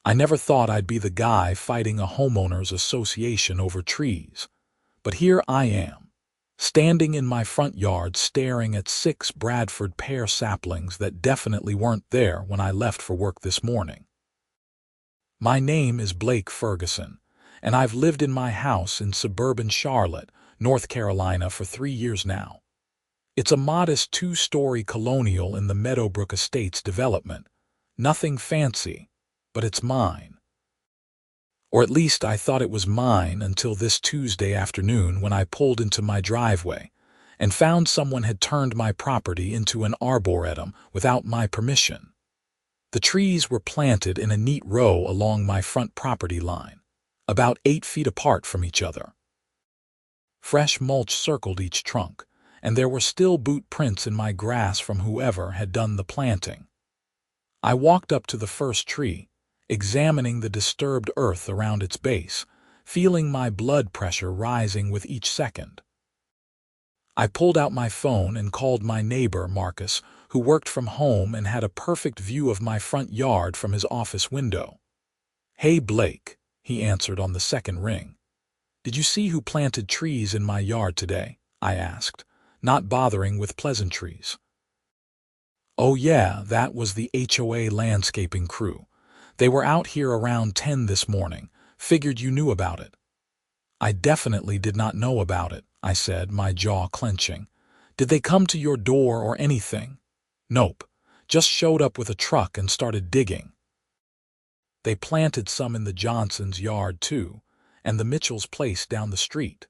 I never thought I'd be the guy fighting a homeowners association over trees, but here I am, standing in my front yard staring at 6 Bradford pear saplings that definitely weren't there when I left for work this morning. My name is Blake Ferguson, and I've lived in my house in suburban Charlotte, North Carolina for 3 years now. It's a modest 2-story colonial in the Meadowbrook Estates development. Nothing fancy, but it's mine. Or at least I thought it was mine until this Tuesday afternoon when I pulled into my driveway and found someone had turned my property into an arboretum without my permission. The trees were planted in a neat row along my front property line, about 8 feet apart from each other. Fresh mulch circled each trunk, and there were still boot prints in my grass from whoever had done the planting. I walked up to the first tree, examining the disturbed earth around its base, feeling my blood pressure rising with each second. I pulled out my phone and called my neighbor, Marcus, who worked from home and had a perfect view of my front yard from his office window. "Hey, Blake," he answered on the second ring. "Did you see who planted trees in my yard today?" I asked, not bothering with pleasantries. "Oh yeah, that was the HOA landscaping crew. They were out here around 10 this morning. Figured you knew about it." "I definitely did not know about it," I said, my jaw clenching. "Did they come to your door or anything?" "Nope. Just showed up with a truck and started digging." They planted some in the Johnsons' yard too, and the Mitchell's place down the street.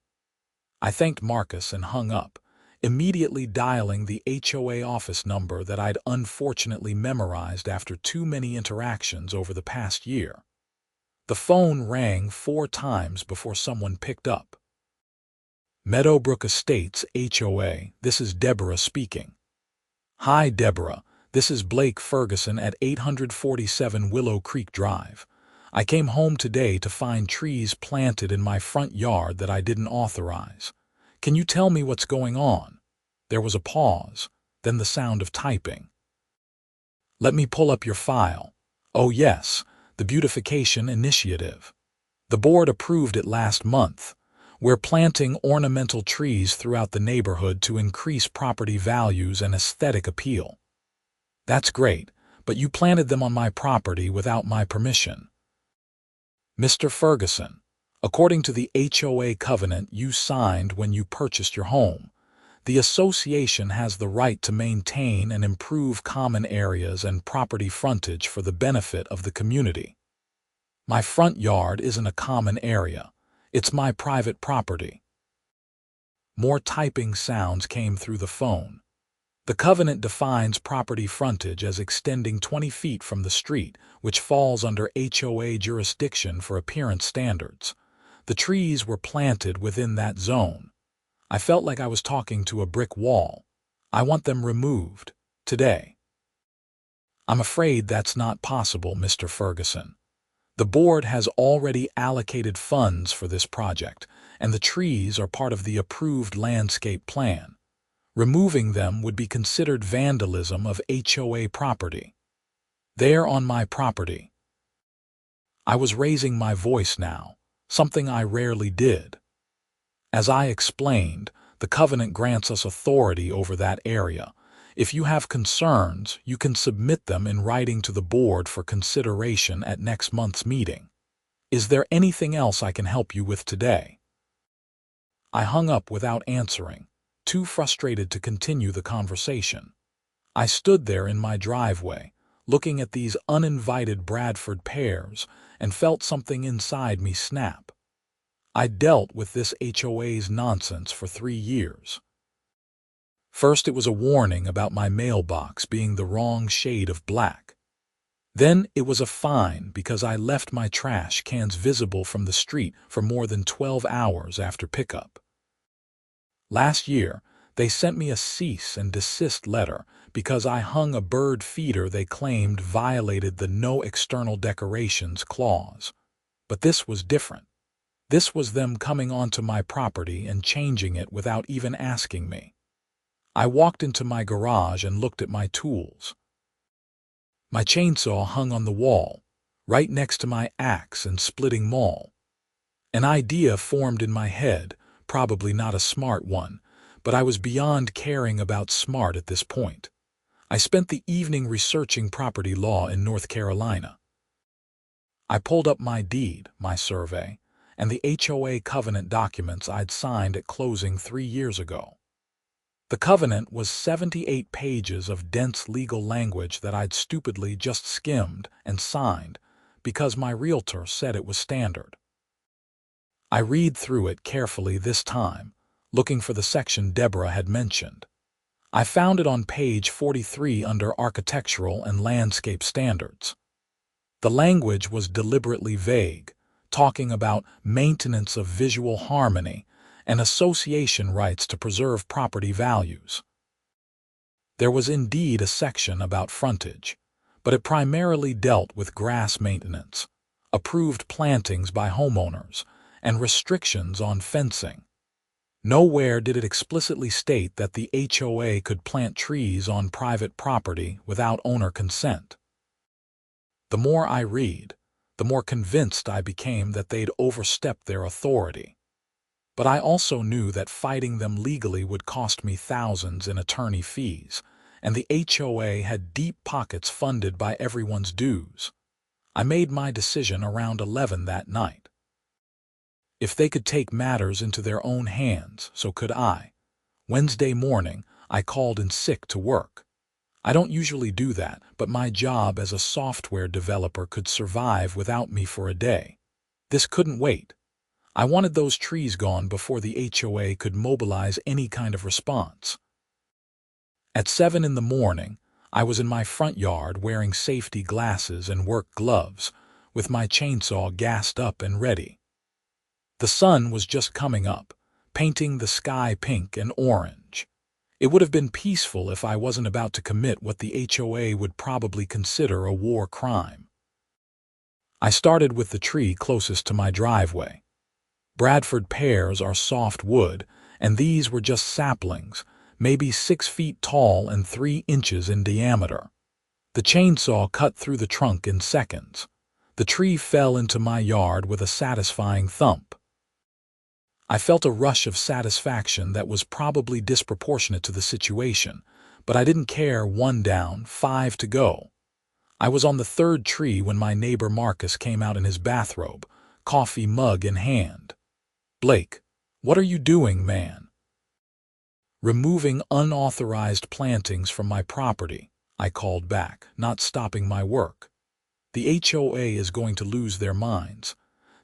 I thanked Marcus and hung up, immediately dialing the HOA office number that I'd unfortunately memorized after too many interactions over the past year. The phone rang 4 times before someone picked up. "Meadowbrook Estates, HOA, this is Deborah speaking." "Hi, Deborah. This is Blake Ferguson at 847 Willow Creek Drive. I came home today to find trees planted in my front yard that I didn't authorize. Can you tell me what's going on?" There was a pause, then the sound of typing. "Let me pull up your file. Oh yes, the beautification initiative. The board approved it last month. We're planting ornamental trees throughout the neighborhood to increase property values and aesthetic appeal." "That's great, but you planted them on my property without my permission." "Mr. Ferguson, according to the HOA covenant you signed when you purchased your home, the association has the right to maintain and improve common areas and property frontage for the benefit of the community. My front yard isn't a common area. It's my private property." More typing sounds came through the phone. "The covenant defines property frontage as extending 20 feet from the street, which falls under HOA jurisdiction for appearance standards. The trees were planted within that zone. I felt like I was talking to a brick wall. I want them removed, today." "I'm afraid that's not possible, Mr. Ferguson. The board has already allocated funds for this project, and the trees are part of the approved landscape plan. Removing them would be considered vandalism of HOA property. They're on my property." I was raising my voice now, something I rarely did. "As I explained, the covenant grants us authority over that area. If you have concerns, you can submit them in writing to the board for consideration at next month's meeting. Is there anything else I can help you with today?" I hung up without answering, too frustrated to continue the conversation. I stood there in my driveway, looking at these uninvited Bradford pears, and felt something inside me snap. I'd dealt with this HOA's nonsense for 3 years. First, it was a warning about my mailbox being the wrong shade of black. Then it was a fine because I left my trash cans visible from the street for more than 12 hours after pickup. Last year, they sent me a cease and desist letter because I hung a bird feeder they claimed violated the no external decorations clause. But this was different. This was them coming onto my property and changing it without even asking me. I walked into my garage and looked at my tools. My chainsaw hung on the wall, right next to my axe and splitting maul. An idea formed in my head, probably not a smart one, but I was beyond caring about smart at this point. I spent the evening researching property law in North Carolina. I pulled up my deed, my survey, and the HOA covenant documents I'd signed at closing 3 years ago. The covenant was 78 pages of dense legal language that I'd stupidly just skimmed and signed because my realtor said it was standard. I read through it carefully this time, looking for the section Deborah had mentioned. I found it on page 43 under Architectural and Landscape Standards. The language was deliberately vague, talking about maintenance of visual harmony and association rights to preserve property values. There was indeed a section about frontage, but it primarily dealt with grass maintenance, approved plantings by homeowners, and restrictions on fencing. Nowhere did it explicitly state that the HOA could plant trees on private property without owner consent. The more I read, the more convinced I became that they'd overstepped their authority. But I also knew that fighting them legally would cost me thousands in attorney fees, and the HOA had deep pockets funded by everyone's dues. I made my decision around 11 that night. If they could take matters into their own hands, so could I. Wednesday morning, I called in sick to work. I don't usually do that, but my job as a software developer could survive without me for a day. This couldn't wait. I wanted those trees gone before the HOA could mobilize any kind of response. At 7 in the morning, I was in my front yard wearing safety glasses and work gloves, with my chainsaw gassed up and ready. The sun was just coming up, painting the sky pink and orange. It would have been peaceful if I wasn't about to commit what the HOA would probably consider a war crime. I started with the tree closest to my driveway. Bradford pears are soft wood, and these were just saplings, maybe 6 feet tall and 3 inches in diameter. The chainsaw cut through the trunk in seconds. The tree fell into my yard with a satisfying thump. I felt a rush of satisfaction that was probably disproportionate to the situation, but I didn't care. 1 down, 5 to go. I was on the 3rd tree when my neighbor Marcus came out in his bathrobe, coffee mug in hand. "Blake, what are you doing, man?" "Removing unauthorized plantings from my property," I called back, not stopping my work. "The HOA is going to lose their minds.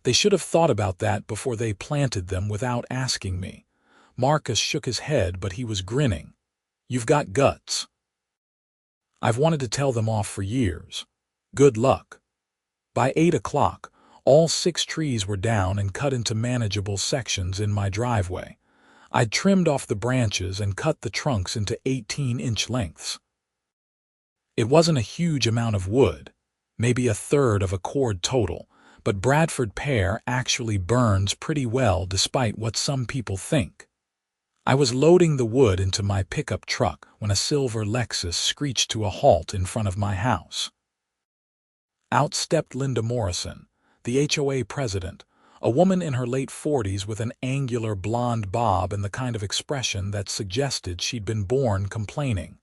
They should have thought about that before they planted them without asking me." Marcus shook his head, but he was grinning. "You've got guts." "I've wanted to tell them off for years. Good luck." By 8 o'clock, all 6 trees were down and cut into manageable sections in my driveway. I'd trimmed off the branches and cut the trunks into 18-inch lengths. It wasn't a huge amount of wood, maybe 1/3 of a cord total, but Bradford pear actually burns pretty well despite what some people think. I was loading the wood into my pickup truck when a silver Lexus screeched to a halt in front of my house. Out stepped Linda Morrison, the HOA president, a woman in her late 40s with an angular blonde bob and the kind of expression that suggested she'd been born complaining.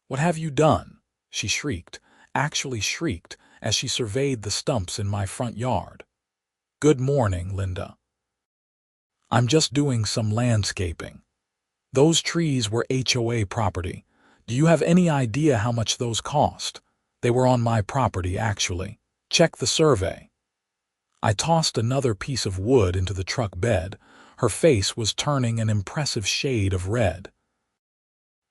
"What have you done?" she shrieked, actually shrieked, as she surveyed the stumps in my front yard. "Good morning, Linda. I'm just doing some landscaping. Those trees were HOA property. Do you have any idea how much those cost? They were on my property, actually. Check the survey." I tossed another piece of wood into the truck bed. Her face was turning an impressive shade of red.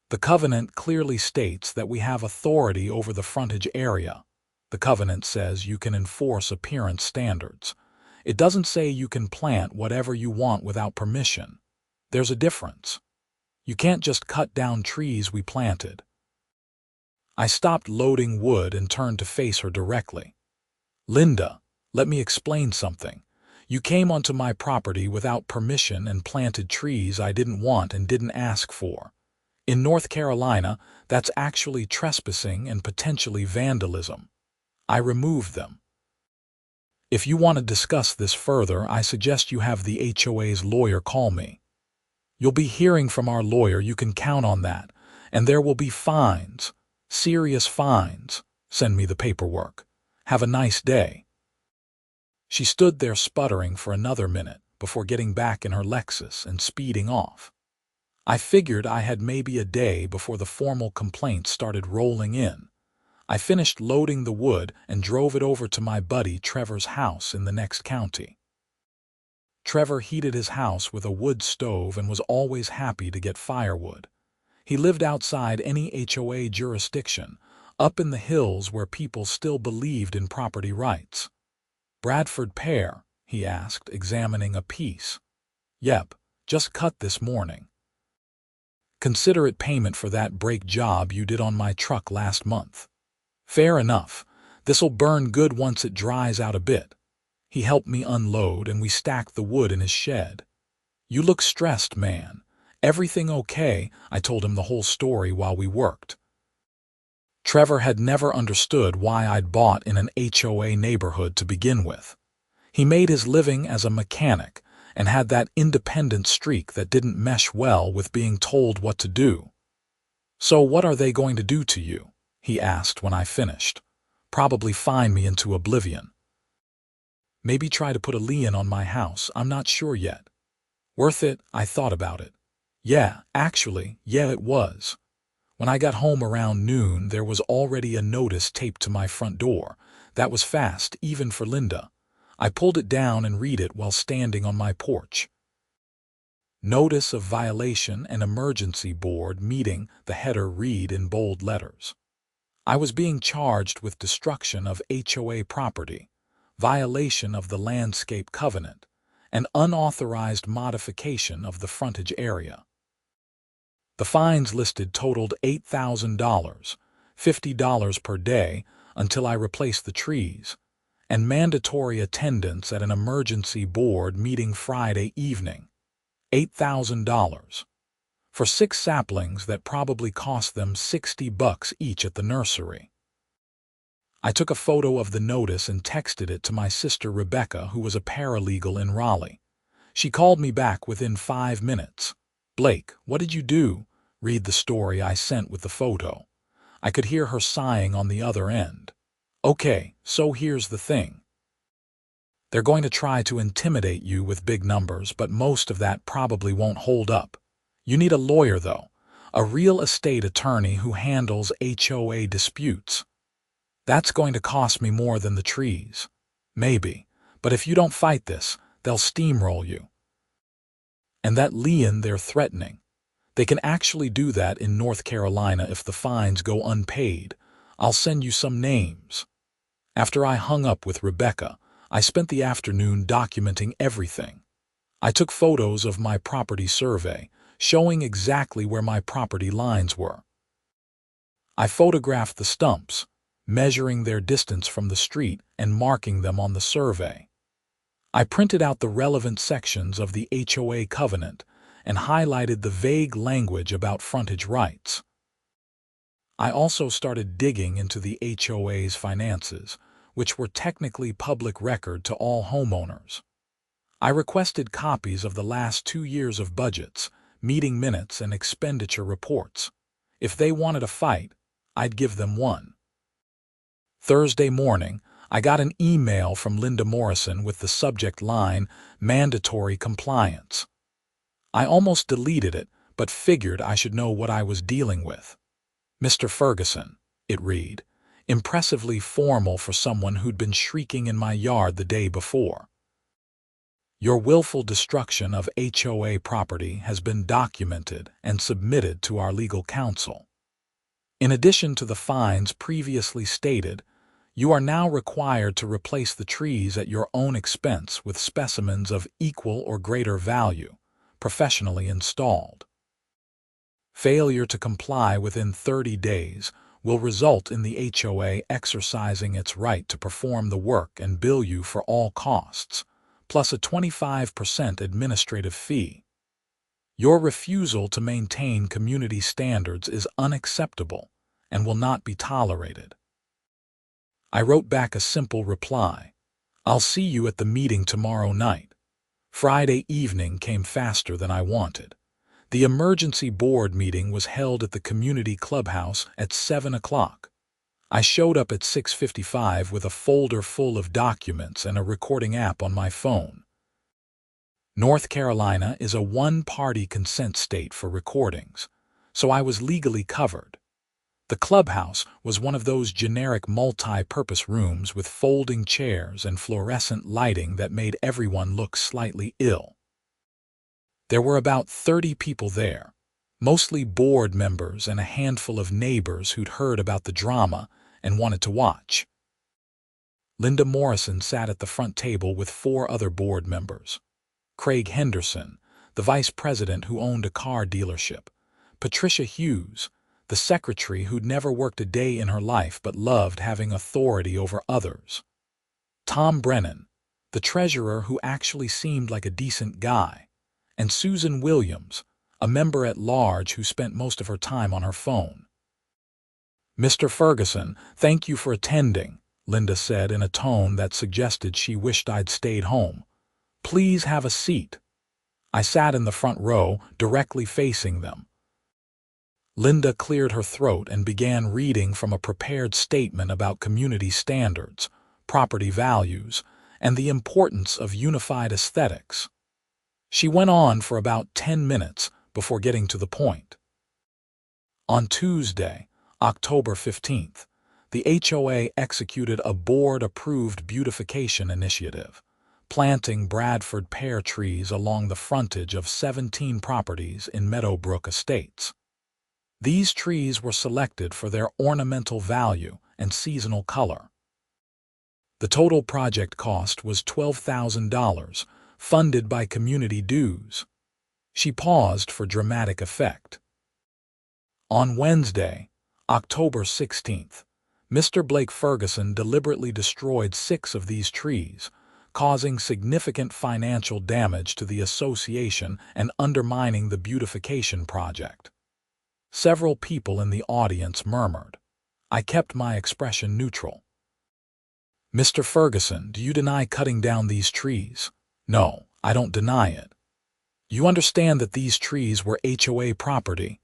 "The covenant clearly states that we have authority over the frontage area. The covenant says you can enforce appearance standards. It doesn't say you can plant whatever you want without permission. There's a difference. You can't just cut down trees we planted." I stopped loading wood and turned to face her directly. "Linda, let me explain something. You came onto my property without permission and planted trees I didn't want and didn't ask for. In North Carolina, that's actually trespassing and potentially vandalism. I removed them. If you want to discuss this further, I suggest you have the HOA's lawyer call me. You'll be hearing from our lawyer, you can count on that, and there will be fines, serious fines. Send me the paperwork. Have a nice day." She stood there sputtering for another minute before getting back in her Lexus and speeding off. I figured I had maybe a day before the formal complaints started rolling in. I finished loading the wood and drove it over to my buddy Trevor's house in the next county. Trevor heated his house with a wood stove and was always happy to get firewood. He lived outside any HOA jurisdiction, up in the hills where people still believed in property rights. "Bradford pear?" he asked, examining a piece. "Yep, just cut this morning. Consider it payment for that brake job you did on my truck last month." "Fair enough. This'll burn good once it dries out a bit." He helped me unload and we stacked the wood in his shed. "You look stressed, man. Everything okay?" I told him the whole story while we worked. Trevor had never understood why I'd bought in an HOA neighborhood to begin with. He made his living as a mechanic and had that independent streak that didn't mesh well with being told what to do. "So what are they going to do to you?" he asked when I finished. "Probably fine me into oblivion. Maybe try to put a lien on my house, I'm not sure yet." "Worth it?" I thought about it. Yeah, it was. When I got home around noon, there was already a notice taped to my front door. That was fast, even for Linda. I pulled it down and read it while standing on my porch. "Notice of violation and emergency board meeting," the header read in bold letters. I was being charged with destruction of HOA property, violation of the landscape covenant, and unauthorized modification of the frontage area. The fines listed totaled $8,000, $50 per day until I replaced the trees, and mandatory attendance at an emergency board meeting Friday evening. $8,000. For 6 saplings that probably cost them $60 each at the nursery. I took a photo of the notice and texted it to my sister Rebecca, who was a paralegal in Raleigh. She called me back within 5 minutes. "Blake, what did you do?" Read the story I sent with the photo. I could hear her sighing on the other end. "Okay, so here's the thing. They're going to try to intimidate you with big numbers, but most of that probably won't hold up. You need a lawyer, though, a real estate attorney who handles HOA disputes. That's going to cost me more than the trees. Maybe, but if you don't fight this, they'll steamroll you. And that lien they're threatening. They can actually do that in North Carolina if the fines go unpaid. I'll send you some names." After I hung up with Rebecca, I spent the afternoon documenting everything. I took photos of my property survey, showing exactly where my property lines were. I photographed the stumps, measuring their distance from the street and marking them on the survey. I printed out the relevant sections of the HOA covenant and highlighted the vague language about frontage rights. I also started digging into the HOA's finances, which were technically public record to all homeowners. I requested copies of the last 2 years of budgets, meeting minutes, and expenditure reports. If they wanted a fight, I'd give them one. Thursday morning, I got an email from Linda Morrison with the subject line, "Mandatory Compliance." I almost deleted it, but figured I should know what I was dealing with. "Mr. Ferguson," it read, impressively formal for someone who'd been shrieking in my yard the day before. "Your willful destruction of HOA property has been documented and submitted to our legal counsel. In addition to the fines previously stated, you are now required to replace the trees at your own expense with specimens of equal or greater value, professionally installed. Failure to comply within 30 days will result in the HOA exercising its right to perform the work and bill you for all costs, plus a 25% administrative fee. Your refusal to maintain community standards is unacceptable and will not be tolerated." I wrote back a simple reply. I'll see you at the meeting tomorrow night. Friday evening came faster than I wanted. The emergency board meeting was held at the community clubhouse at 7 o'clock. I showed up at 6:55 with a folder full of documents and a recording app on my phone. North Carolina is a one-party consent state for recordings, so I was legally covered. The clubhouse was one of those generic multi-purpose rooms with folding chairs and fluorescent lighting that made everyone look slightly ill. There were about 30 people there, mostly board members and a handful of neighbors who'd heard about the drama and wanted to watch. Linda Morrison sat at the front table with 4 other board members. Craig Henderson, the vice president who owned a car dealership. Patricia Hughes, the secretary who'd never worked a day in her life but loved having authority over others. Tom Brennan, the treasurer who actually seemed like a decent guy. And Susan Williams, a member-at-large who spent most of her time on her phone. "Mr. Ferguson, thank you for attending," Linda said in a tone that suggested she wished I'd stayed home. "Please have a seat." I sat in the front row, directly facing them. Linda cleared her throat and began reading from a prepared statement about community standards, property values, and the importance of unified aesthetics. She went on for about 10 minutes before getting to the point. On Tuesday, October 15th, the HOA executed a board-approved beautification initiative, planting Bradford pear trees along the frontage of 17 properties in Meadowbrook Estates. These trees were selected for their ornamental value and seasonal color. The total project cost was $12,000, funded by community dues. She paused for dramatic effect. On Wednesday, October 16th, Mr. Blake Ferguson deliberately destroyed 6 of these trees, causing significant financial damage to the association and undermining the beautification project. Several people in the audience murmured. I kept my expression neutral. "Mr. Ferguson, do you deny cutting down these trees?" "No, I don't deny it." "You understand that these trees were HOA property?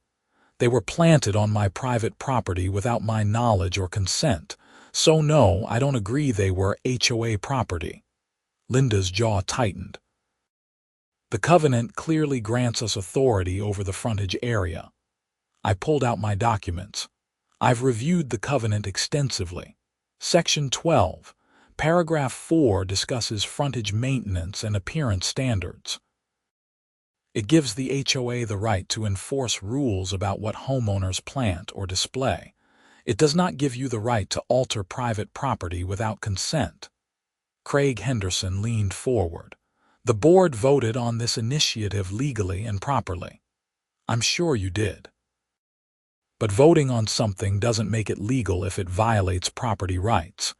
They were planted on my private property without my knowledge or consent, so no, I don't agree they were HOA property." Linda's jaw tightened. "The covenant clearly grants us authority over the frontage area." I pulled out my documents. "I've reviewed the covenant extensively. Section 12, paragraph 4 discusses frontage maintenance and appearance standards. It gives the HOA the right to enforce rules about what homeowners plant or display. It does not give you the right to alter private property without consent." Craig Henderson leaned forward. "The board voted on this initiative legally and properly." "I'm sure you did. But voting on something doesn't make it legal if it violates property rights.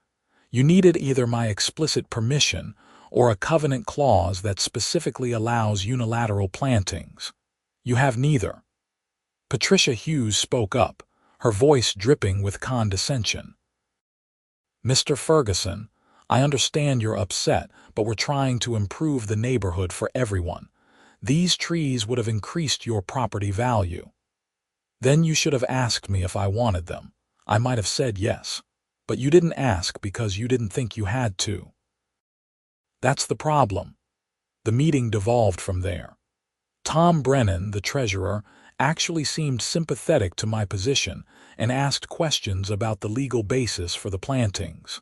You needed either my explicit permission or a covenant clause that specifically allows unilateral plantings. You have neither." Patricia Hughes spoke up, her voice dripping with condescension. "Mr. Ferguson, I understand you're upset, but we're trying to improve the neighborhood for everyone. These trees would have increased your property value. Then you should have asked me if I wanted them. I might have said yes. But you didn't ask because you didn't think you had to." That's the problem. The meeting devolved from there. Tom Brennan, the treasurer, actually seemed sympathetic to my position and asked questions about the legal basis for the plantings.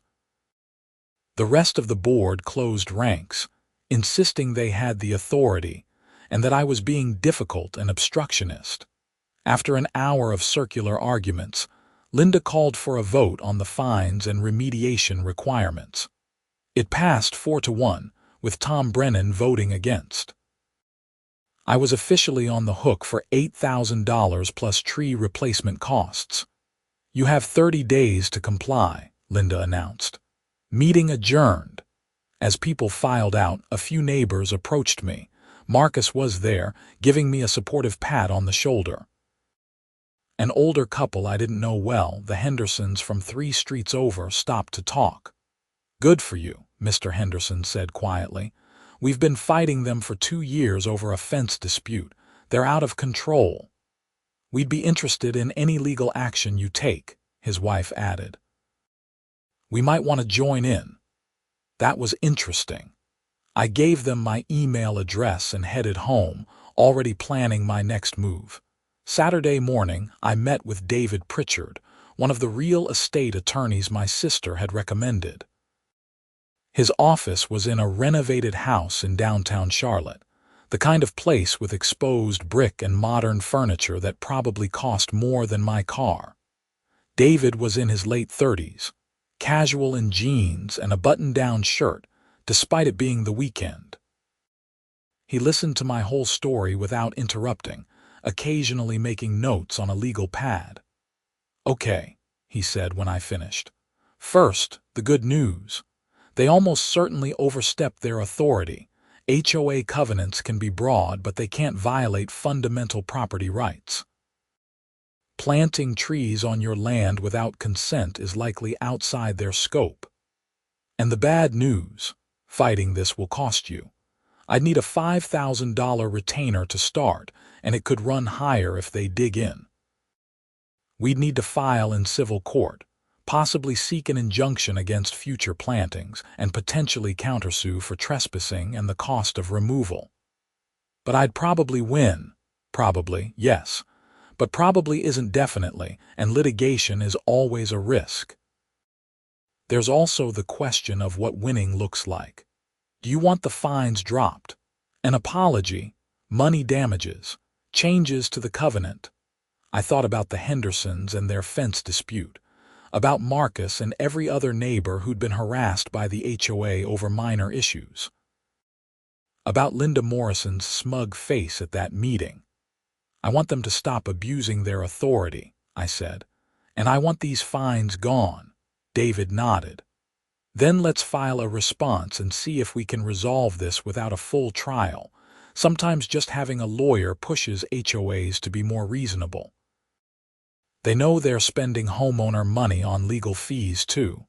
The rest of the board closed ranks, insisting they had the authority and that I was being difficult and obstructionist. After an hour of circular arguments, Linda called for a vote on the fines and remediation requirements. It passed 4-1, with Tom Brennan voting against. I was officially on the hook for $8,000 plus tree replacement costs. "You have 30 days to comply," Linda announced. Meeting adjourned. As people filed out, a few neighbors approached me. Marcus was there, giving me a supportive pat on the shoulder. An older couple I didn't know well, the Hendersons from 3 streets over, stopped to talk. "Good for you," Mr. Henderson said quietly. "We've been fighting them for 2 years over a fence dispute. They're out of control." "We'd be interested in any legal action you take," his wife added. "We might want to join in." That was interesting. I gave them my email address and headed home, already planning my next move. Saturday morning, I met with David Pritchard, one of the real estate attorneys my sister had recommended. His office was in a renovated house in downtown Charlotte, the kind of place with exposed brick and modern furniture that probably cost more than my car. David was in his late 30s, casual in jeans and a button-down shirt, despite it being the weekend. He listened to my whole story without interrupting, occasionally making notes on a legal pad. "Okay," he said when I finished. "First, the good news. They almost certainly overstepped their authority. HOA covenants can be broad, but they can't violate fundamental property rights. Planting trees on your land without consent is likely outside their scope. And the bad news, fighting this will cost you. I'd need a $5,000 retainer to start, and it could run higher if they dig in. We'd need to file in civil court, possibly seek an injunction against future plantings, and potentially countersue for trespassing and the cost of removal. But I'd probably win. Probably, yes. But probably isn't definitely, and litigation is always a risk. There's also the question of what winning looks like. Do you want the fines dropped? An apology? Money damages? Changes to the covenant? I thought about the Hendersons and their fence dispute, about Marcus and every other neighbor who'd been harassed by the HOA over minor issues, about Linda Morrison's smug face at that meeting. "I want them to stop abusing their authority," I said, "and I want these fines gone." David nodded. "Then let's file a response and see if we can resolve this without a full trial. Sometimes just having a lawyer pushes HOAs to be more reasonable. They know they're spending homeowner money on legal fees, too."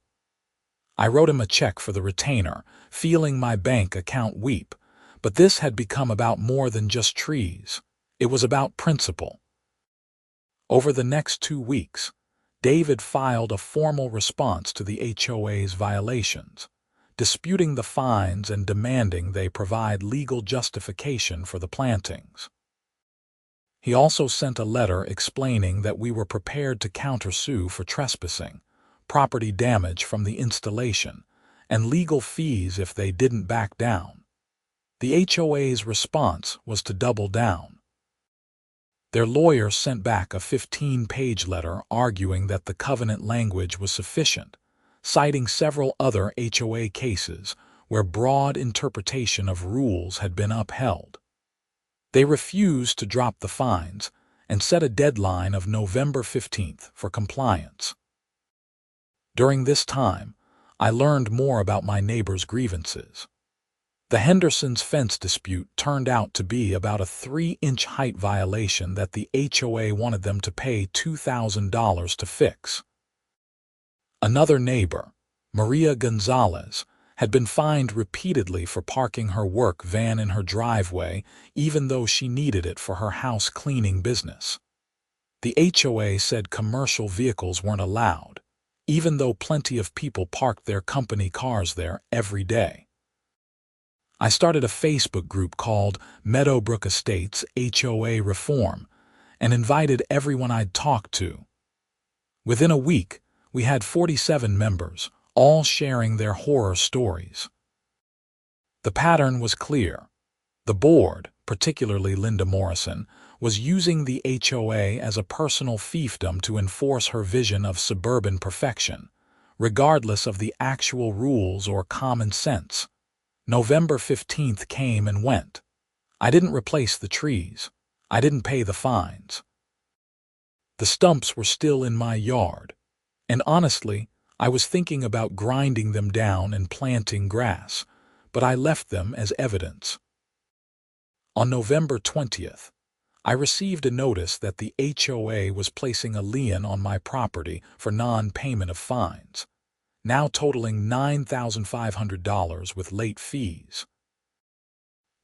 I wrote him a check for the retainer, feeling my bank account weep, but this had become about more than just trees. It was about principle. Over the next 2 weeks, David filed a formal response to the HOA's violations, disputing the fines and demanding they provide legal justification for the plantings. He also sent a letter explaining that we were prepared to countersue for trespassing, property damage from the installation, and legal fees if they didn't back down. The HOA's response was to double down. Their lawyer sent back a 15-page letter arguing that the covenant language was sufficient, citing several other HOA cases where broad interpretation of rules had been upheld. They refused to drop the fines and set a deadline of November 15th for compliance. During this time, I learned more about my neighbor's grievances. The Hendersons' fence dispute turned out to be about a 3-inch height violation that the HOA wanted them to pay $2,000 to fix. Another neighbor, Maria Gonzalez, had been fined repeatedly for parking her work van in her driveway even though she needed it for her house cleaning business. The HOA said commercial vehicles weren't allowed, even though plenty of people parked their company cars there every day. I started a Facebook group called Meadowbrook Estates HOA Reform and invited everyone I'd talked to. Within a week, we had 47 members, all sharing their horror stories. The pattern was clear. The board, particularly Linda Morrison, was using the HOA as a personal fiefdom to enforce her vision of suburban perfection, regardless of the actual rules or common sense. November 15th came and went. I didn't replace the trees. I didn't pay the fines. The stumps were still in my yard, and honestly, I was thinking about grinding them down and planting grass, but I left them as evidence. On November 20th, I received a notice that the HOA was placing a lien on my property for non-payment of fines. now totaling $9,500 with late fees.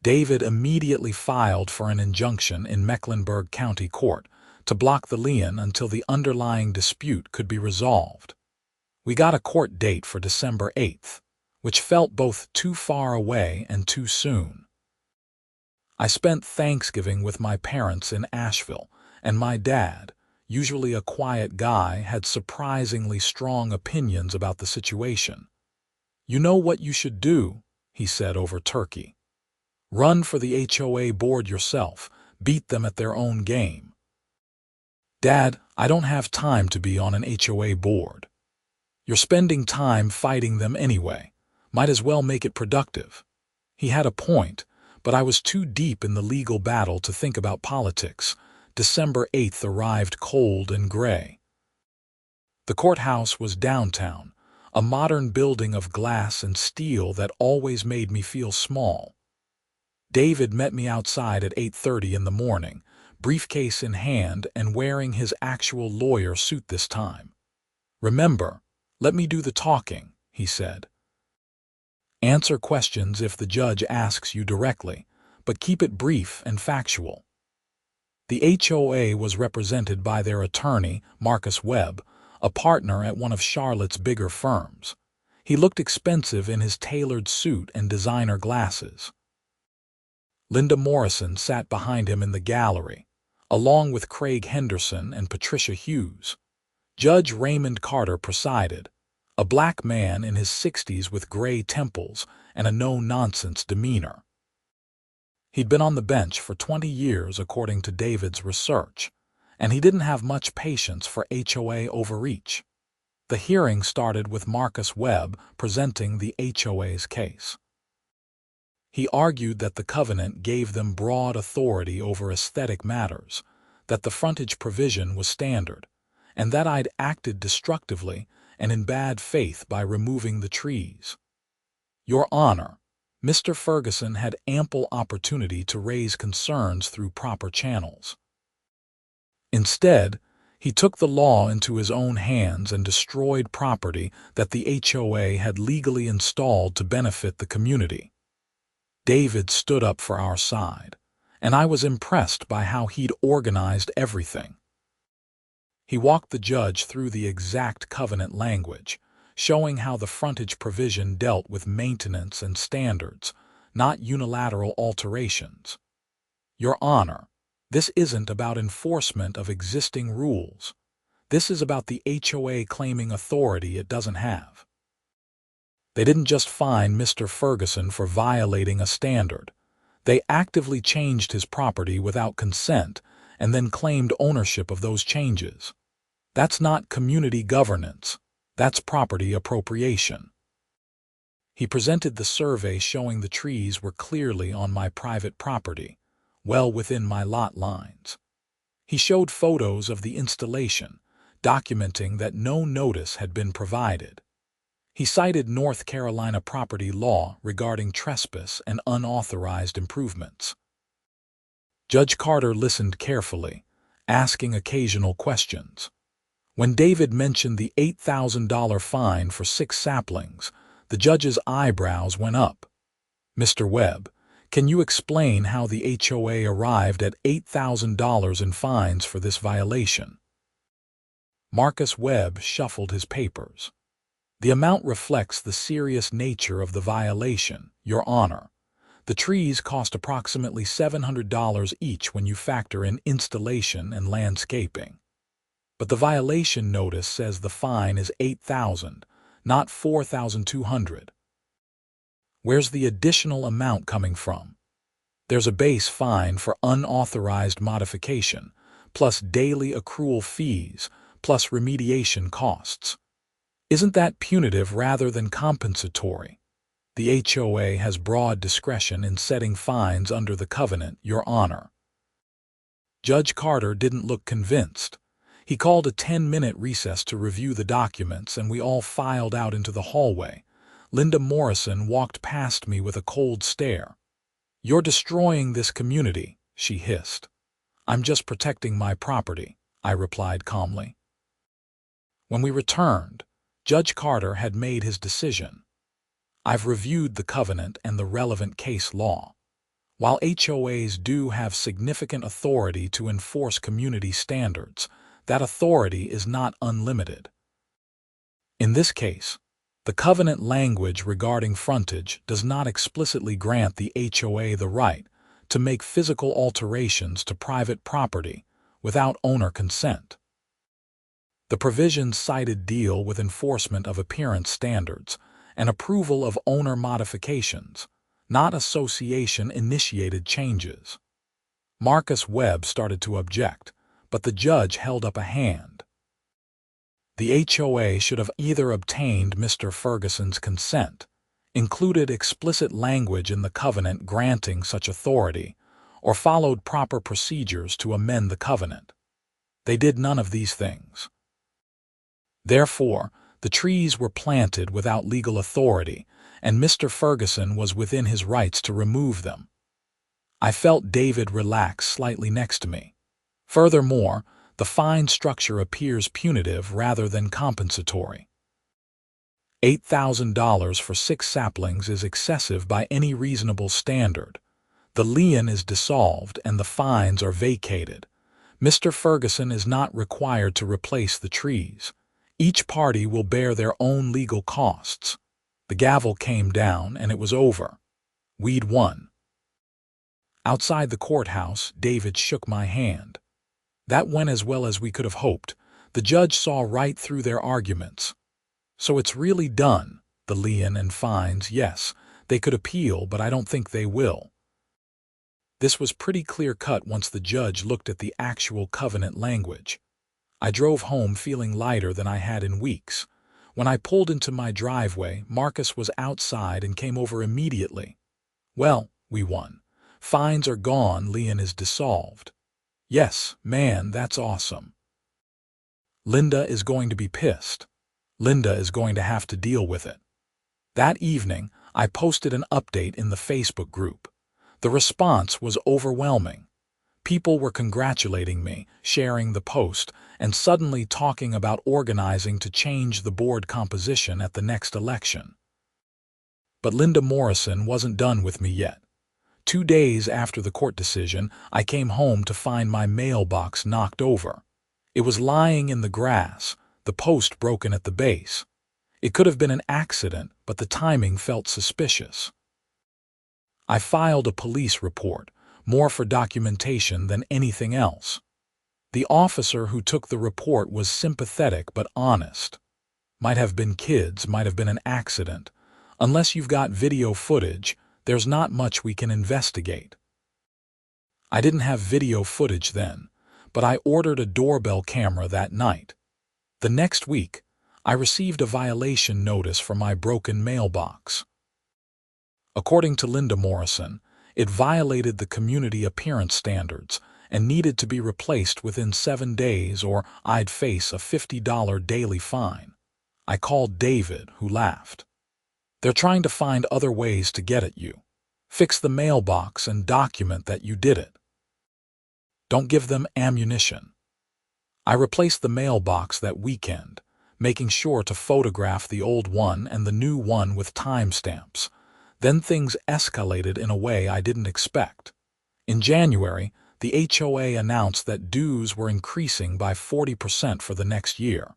David immediately filed for an injunction in Mecklenburg County Court to block the lien until the underlying dispute could be resolved. We got a court date for December 8th, which felt both too far away and too soon. I spent Thanksgiving with my parents in Asheville, and my dad, usually a quiet guy, had surprisingly strong opinions about the situation. "You know what you should do," he said over turkey. "Run for the HOA board yourself, beat them at their own game." "Dad, I don't have time to be on an HOA board." "You're spending time fighting them anyway. Might as well make it productive." He had a point, but I was too deep in the legal battle to think about politics. December 8th arrived cold and gray. The courthouse was downtown, a modern building of glass and steel that always made me feel small. David met me outside at 8:30 in the morning, briefcase in hand and wearing his actual lawyer suit this time. "Remember, let me do the talking," he said. "Answer questions if the judge asks you directly, but keep it brief and factual." The HOA was represented by their attorney, Marcus Webb, a partner at one of Charlotte's bigger firms. He looked expensive in his tailored suit and designer glasses. Linda Morrison sat behind him in the gallery, along with Craig Henderson and Patricia Hughes. Judge Raymond Carter presided, a black man in his 60s with gray temples and a no-nonsense demeanor. He'd been on the bench for 20 years according to David's research, and he didn't have much patience for HOA overreach. The hearing started with Marcus Webb presenting the HOA's case. He argued that the covenant gave them broad authority over aesthetic matters, that the frontage provision was standard, and that I'd acted destructively and in bad faith by removing the trees. "Your Honor, Mr. Ferguson had ample opportunity to raise concerns through proper channels. Instead, he took the law into his own hands and destroyed property that the HOA had legally installed to benefit the community." David stood up for our side, and I was impressed by how he'd organized everything. He walked the judge through the exact covenant language, showing how the frontage provision dealt with maintenance and standards, not unilateral alterations. "Your Honor, this isn't about enforcement of existing rules. This is about the HOA claiming authority it doesn't have. They didn't just fine Mr. Ferguson for violating a standard. They actively changed his property without consent and then claimed ownership of those changes. That's not community governance. That's property appropriation." He presented the survey showing the trees were clearly on my private property, well within my lot lines. He showed photos of the installation, documenting that no notice had been provided. He cited North Carolina property law regarding trespass and unauthorized improvements. Judge Carter listened carefully, asking occasional questions. When David mentioned the $8,000 fine for 6 saplings, the judge's eyebrows went up. "Mr. Webb, can you explain how the HOA arrived at $8,000 in fines for this violation?" Marcus Webb shuffled his papers. "The amount reflects the serious nature of the violation, Your Honor. The trees cost approximately $700 each when you factor in installation and landscaping. But the violation notice says the fine is $8,000, not $4,200. Where's the additional amount coming from? There's a base fine for unauthorized modification, plus daily accrual fees, plus remediation costs. Isn't that punitive rather than compensatory? The HOA has broad discretion in setting fines under the covenant, Your Honor." Judge Carter didn't look convinced. He called a 10-minute recess to review the documents, and we all filed out into the hallway. Linda Morrison walked past me with a cold stare. "You're destroying this community," she hissed. "I'm just protecting my property," I replied calmly. When we returned, Judge Carter had made his decision. I've reviewed the covenant and the relevant case law. While HOAs do have significant authority to enforce community standards, that authority is not unlimited. In this case, the covenant language regarding frontage does not explicitly grant the HOA the right to make physical alterations to private property without owner consent. The provisions cited deal with enforcement of appearance standards and approval of owner modifications, not association-initiated changes. Marcus Webb started to object, but the judge held up a hand. The HOA should have either obtained Mr. Ferguson's consent, included explicit language in the covenant granting such authority, or followed proper procedures to amend the covenant. They did none of these things. Therefore, the trees were planted without legal authority, and Mr. Ferguson was within his rights to remove them. I felt David relax slightly next to me. Furthermore, the fine structure appears punitive rather than compensatory. $8,000 for 6 saplings is excessive by any reasonable standard. The lien is dissolved and the fines are vacated. Mr. Ferguson is not required to replace the trees. Each party will bear their own legal costs. The gavel came down and it was over. We'd won. Outside the courthouse, David shook my hand. That went as well as we could have hoped. The judge saw right through their arguments. So it's really done. The lien and fines, yes, they could appeal, but I don't think they will. This was pretty clear-cut once the judge looked at the actual covenant language. I drove home feeling lighter than I had in weeks. When I pulled into my driveway, Marcus was outside and came over immediately. Well, we won. Fines are gone, lien is dissolved. Yes, man, that's awesome. Linda is going to be pissed. Linda is going to have to deal with it. That evening, I posted an update in the Facebook group. The response was overwhelming. People were congratulating me, sharing the post, and suddenly talking about organizing to change the board composition at the next election. But Linda Morrison wasn't done with me yet. 2 days after the court decision, I came home to find my mailbox knocked over. It was lying in the grass, the post broken at the base. It could have been an accident, but the timing felt suspicious. I filed a police report, more for documentation than anything else. The officer who took the report was sympathetic but honest. Might have been kids, might have been an accident. Unless you've got video footage, there's not much we can investigate. I didn't have video footage then, but I ordered a doorbell camera that night. The next week, I received a violation notice for my broken mailbox. According to Linda Morrison, it violated the community appearance standards and needed to be replaced within 7 days or I'd face a $50 daily fine. I called David, who laughed. They're trying to find other ways to get at you. Fix the mailbox and document that you did it. Don't give them ammunition. I replaced the mailbox that weekend, making sure to photograph the old one and the new one with timestamps. Then things escalated in a way I didn't expect. In January, the HOA announced that dues were increasing by 40% for the next year.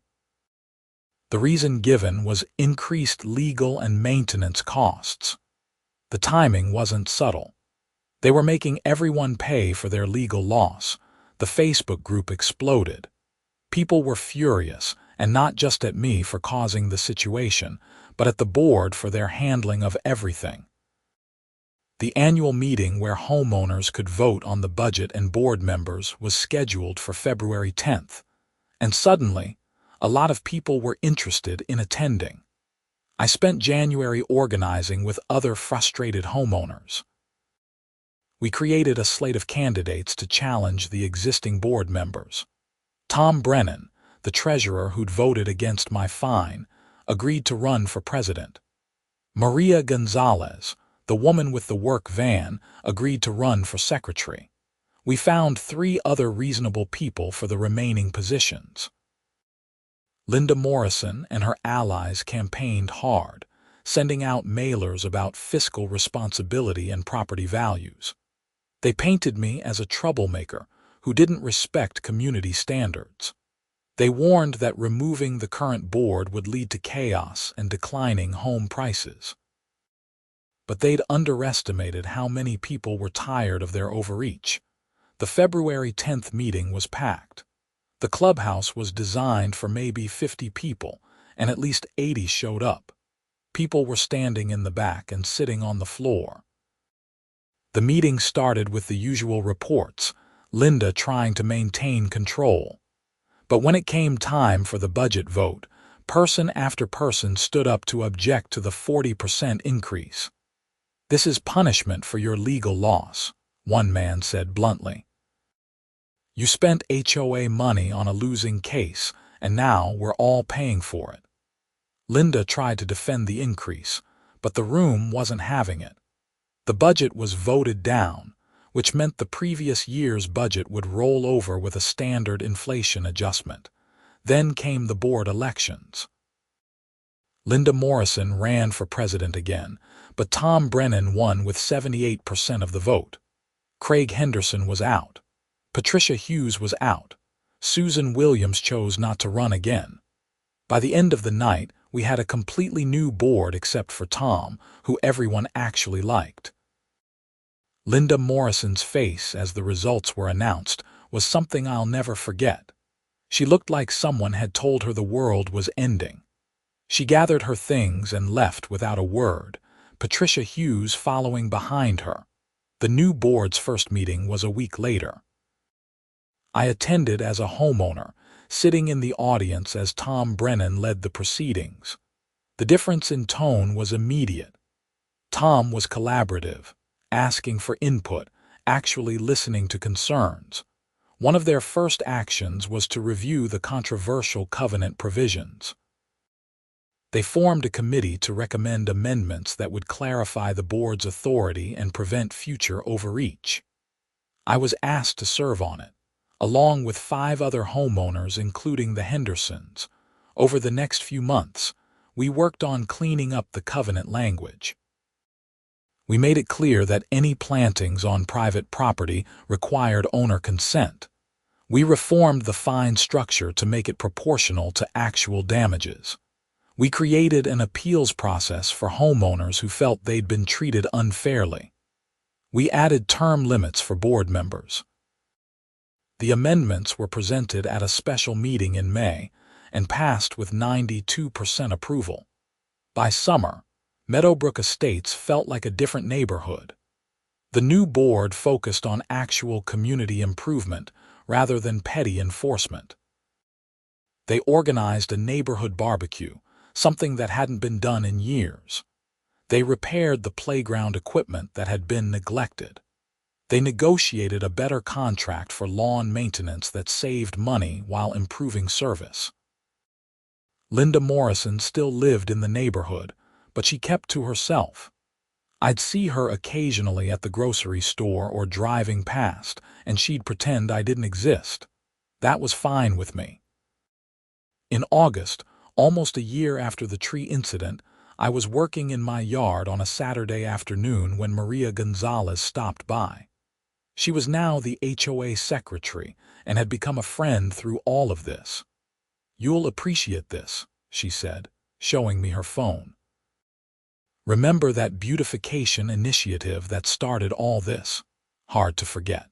The reason given was increased legal and maintenance costs. The timing wasn't subtle. They were making everyone pay for their legal loss. The Facebook group exploded. People were furious, and not just at me for causing the situation, but at the board for their handling of everything. The annual meeting where homeowners could vote on the budget and board members was scheduled for February 10th, and suddenly, a lot of people were interested in attending. I spent January organizing with other frustrated homeowners. We created a slate of candidates to challenge the existing board members. Tom Brennan, the treasurer who'd voted against my fine, agreed to run for president. Maria Gonzalez, the woman with the work van, agreed to run for secretary. We found 3 other reasonable people for the remaining positions. Linda Morrison and her allies campaigned hard, sending out mailers about fiscal responsibility and property values. They painted me as a troublemaker who didn't respect community standards. They warned that removing the current board would lead to chaos and declining home prices. But they'd underestimated how many people were tired of their overreach. The February 10th meeting was packed. The clubhouse was designed for maybe 50 people, and at least 80 showed up. People were standing in the back and sitting on the floor. The meeting started with the usual reports, Linda trying to maintain control. But when it came time for the budget vote, person after person stood up to object to the 40% increase. "This is punishment for your legal loss," one man said bluntly. "You spent HOA money on a losing case, and now we're all paying for it." Linda tried to defend the increase, but the room wasn't having it. The budget was voted down, which meant the previous year's budget would roll over with a standard inflation adjustment. Then came the board elections. Linda Morrison ran for president again, but Tom Brennan won with 78% of the vote. Craig Henderson was out. Patricia Hughes was out. Susan Williams chose not to run again. By the end of the night, we had a completely new board except for Tom, who everyone actually liked. Linda Morrison's face as the results were announced was something I'll never forget. She looked like someone had told her the world was ending. She gathered her things and left without a word, Patricia Hughes following behind her. The new board's first meeting was a week later. I attended as a homeowner, sitting in the audience as Tom Brennan led the proceedings. The difference in tone was immediate. Tom was collaborative, asking for input, actually listening to concerns. One of their first actions was to review the controversial covenant provisions. They formed a committee to recommend amendments that would clarify the board's authority and prevent future overreach. I was asked to serve on it, along with 5 other homeowners including the Hendersons. Over the next few months, we worked on cleaning up the covenant language. We made it clear that any plantings on private property required owner consent. We reformed the fine structure to make it proportional to actual damages. We created an appeals process for homeowners who felt they'd been treated unfairly. We added term limits for board members. The amendments were presented at a special meeting in May and passed with 92% approval. By summer, Meadowbrook Estates felt like a different neighborhood. The new board focused on actual community improvement rather than petty enforcement. They organized a neighborhood barbecue, something that hadn't been done in years. They repaired the playground equipment that had been neglected. They negotiated a better contract for lawn maintenance that saved money while improving service. Linda Morrison still lived in the neighborhood, but she kept to herself. I'd see her occasionally at the grocery store or driving past, and she'd pretend I didn't exist. That was fine with me. In August, almost a year after the tree incident, I was working in my yard on a Saturday afternoon when Maria Gonzalez stopped by. She was now the HOA secretary and had become a friend through all of this. "You'll appreciate this," she said, showing me her phone. "Remember that beautification initiative that started all this?" Hard to forget.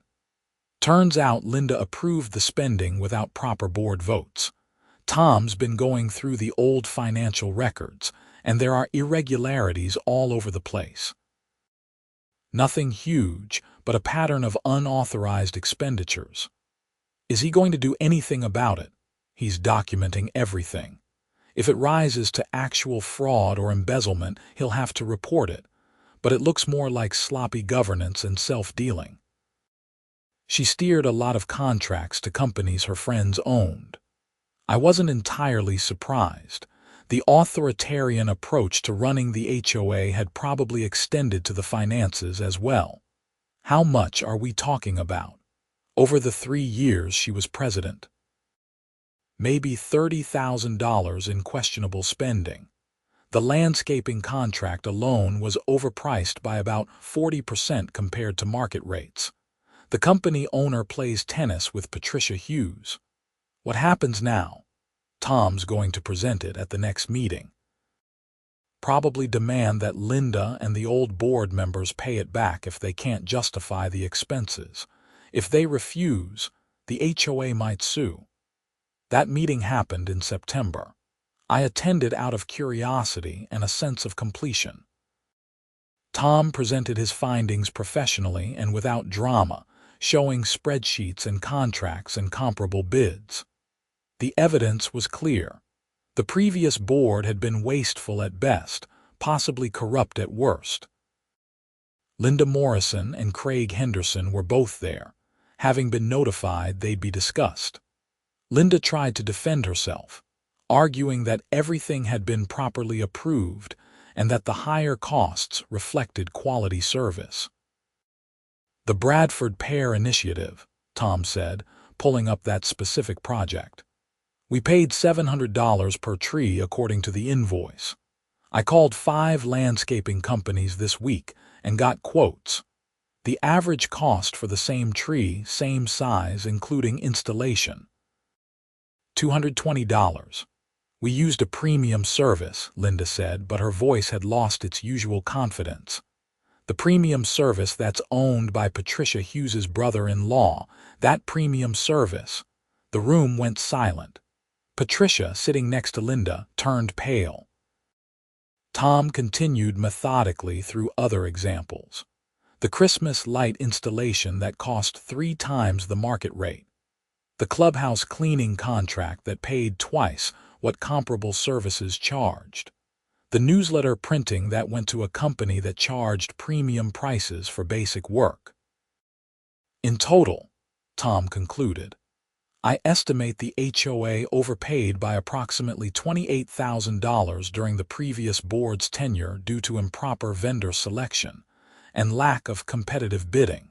Turns out Linda approved the spending without proper board votes. Tom's been going through the old financial records, and there are irregularities all over the place. Nothing huge, but a pattern of unauthorized expenditures. Is he going to do anything about it? He's documenting everything. If it rises to actual fraud or embezzlement, he'll have to report it, but it looks more like sloppy governance and self-dealing. She steered a lot of contracts to companies her friends owned. I wasn't entirely surprised. The authoritarian approach to running the HOA had probably extended to the finances as well. How much are we talking about? Over the 3 years she was president. maybe $30,000 in questionable spending. The landscaping contract alone was overpriced by about 40% compared to market rates. The company owner plays tennis with Patricia Hughes. What happens now? Tom's going to present it at the next meeting. Probably demand that Linda and the old board members pay it back if they can't justify the expenses. If they refuse, the HOA might sue. That meeting happened in September. I attended out of curiosity and a sense of completion. Tom presented his findings professionally and without drama, showing spreadsheets and contracts and comparable bids. The evidence was clear. The previous board had been wasteful at best, possibly corrupt at worst. Linda Morrison and Craig Henderson were both there, having been notified they'd be discussed. Linda tried to defend herself, arguing that everything had been properly approved and that the higher costs reflected quality service. The Bradford Pear Initiative, Tom said, pulling up that specific project. We paid $700 per tree according to the invoice. I called 5 landscaping companies this week and got quotes. The average cost for the same tree, same size, including installation, $220. We used a premium service, Linda said, but her voice had lost its usual confidence. The premium service that's owned by Patricia Hughes's brother-in-law, that premium service. The room went silent. Patricia, sitting next to Linda, turned pale. Tom continued methodically through other examples. The Christmas light installation that cost 3 times the market rate. The clubhouse cleaning contract that paid twice what comparable services charged. The newsletter printing that went to a company that charged premium prices for basic work. In total, Tom concluded, I estimate the HOA overpaid by approximately $28,000 during the previous board's tenure due to improper vendor selection and lack of competitive bidding.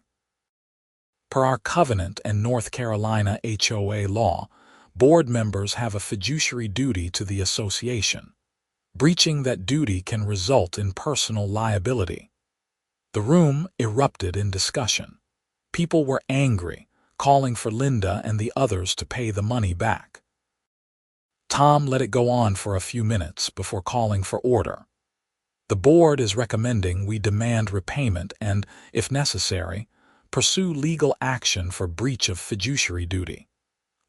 Per our covenant and North Carolina HOA law, board members have a fiduciary duty to the association. Breaching that duty can result in personal liability. The room erupted in discussion. People were angry, calling for Linda and the others to pay the money back. Tom let it go on for a few minutes before calling for order. The board is recommending we demand repayment and, if necessary, pursue legal action for breach of fiduciary duty.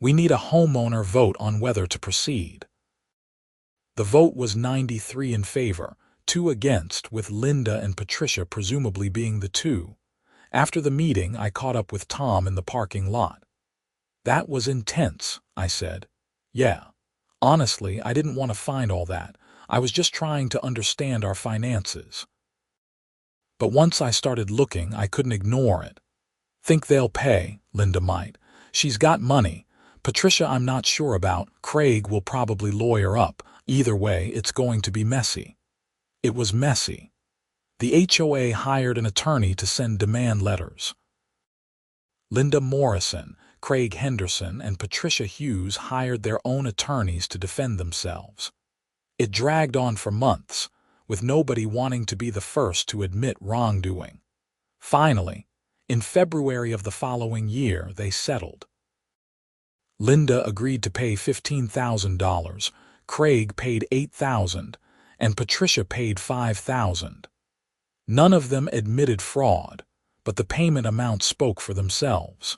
We need a homeowner vote on whether to proceed. The vote was 93 in favor, 2 against, with Linda and Patricia presumably being the 2. After the meeting, I caught up with Tom in the parking lot. That was intense, I said. Yeah. Honestly, I didn't want to find all that. I was just trying to understand our finances. But once I started looking, I couldn't ignore it. Think they'll pay, Linda might. She's got money. Patricia, I'm not sure about. Craig will probably lawyer up. Either way, it's going to be messy. It was messy. The HOA hired an attorney to send demand letters. Linda Morrison, Craig Henderson, and Patricia Hughes hired their own attorneys to defend themselves. It dragged on for months, with nobody wanting to be the first to admit wrongdoing. Finally, in February of the following year, they settled. Linda agreed to pay $15,000, Craig paid $8,000, and Patricia paid $5,000. None of them admitted fraud, but the payment amount spoke for themselves.